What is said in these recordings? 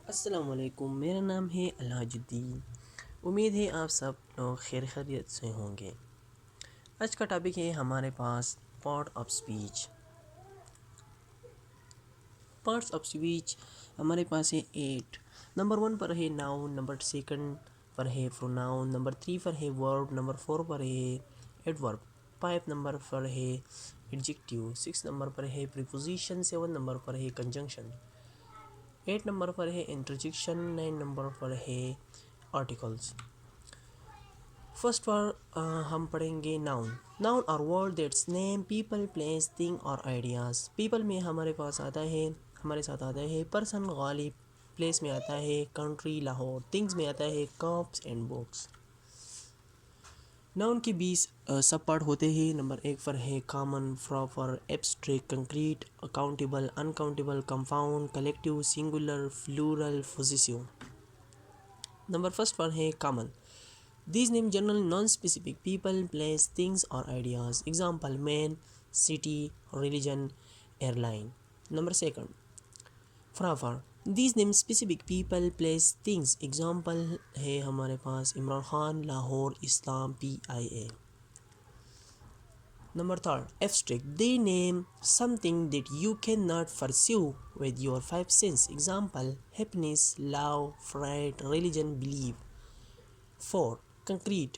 अस्सलाम वालेकुम। मेरा नाम है अलहाजुद्दीन। उम्मीद है आप सब लोग खैर खैरियत से होंगे। आज का टॉपिक है हमारे पास part of speech. Parts of speech हमारे पास है 8। नंबर 1 पर है नाउन, नंबर 2 पर है प्रोनाउन, नंबर 3 पर है वर्ब, नंबर 4 पर है एडवर्ब, 5 नंबर पर है एडजेक्टिव, 6 नंबर पर है प्रीपोजिशन, 7 नंबर पर है कंजंक्शन, 8 नंबर पर है इंटरजेक्शन, 9 नंबर पर है आर्टिकल्स। फर्स्ट पर हम पढ़ेंगे नाउन। नाउन और word that's name people, place, thing और आइडियाज़। पीपल में हमारे साथ आता है पर्सन गालिब, प्लेस में आता है कंट्री लाहौर, थिंग्स में आता है कप्स एंड बुक्स। नाउन के 20 सब पार्ट होते हैं। नंबर 1 पर है common, proper, abstract, concrete, accountable, uncountable, compound, collective, singular, plural, possessive. Number first पर है common. These name general non-specific people, place, things or ideas. Example: man, city, religion, airline. Number second, forever. These name specific people, place, things. Example है हमारे पास इमरान खान, लाहौर, इस्लाम, PIA. Number third, abstract. They name something that you cannot pursue with your five senses. Example: happiness, love, fright, religion, belief. 4. Concrete.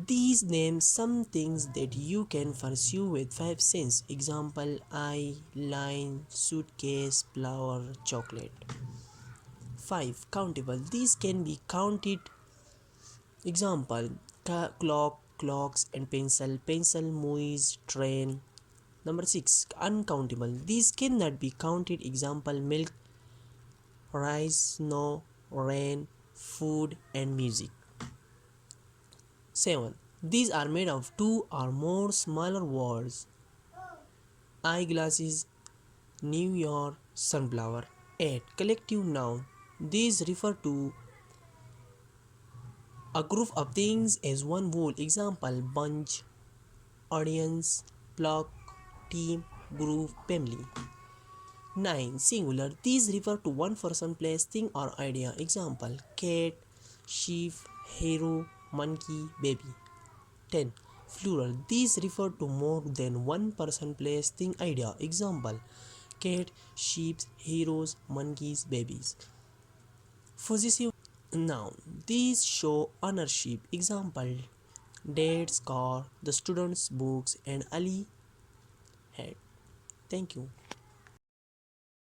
These name some things that you can pursue with five senses. Example: eye, line, suitcase, flower, chocolate. 5. Countable. These can be counted. Example: clock, clocks, and pencil, pencil, movies, train. Number 6. Uncountable. These cannot be counted. Example: milk, rice, snow, rain, food, and music. 7. These are made of two or more smaller words. Eyeglasses, New York, sunflower. 8. Collective noun. These refer to a group of things as one whole. Example: bunch, audience, flock, team, group, family. 9. Singular. These refer to one person, place, thing or idea. Example: cat, sheep, hero, monkey, baby. 10. Plural. These refer to more than one person, place, thing, idea. Example: cat, sheep, heroes, monkeys, babies. Possessive noun. These show ownership. Example: dad's car, the student's books, and Ali hat. Thank you.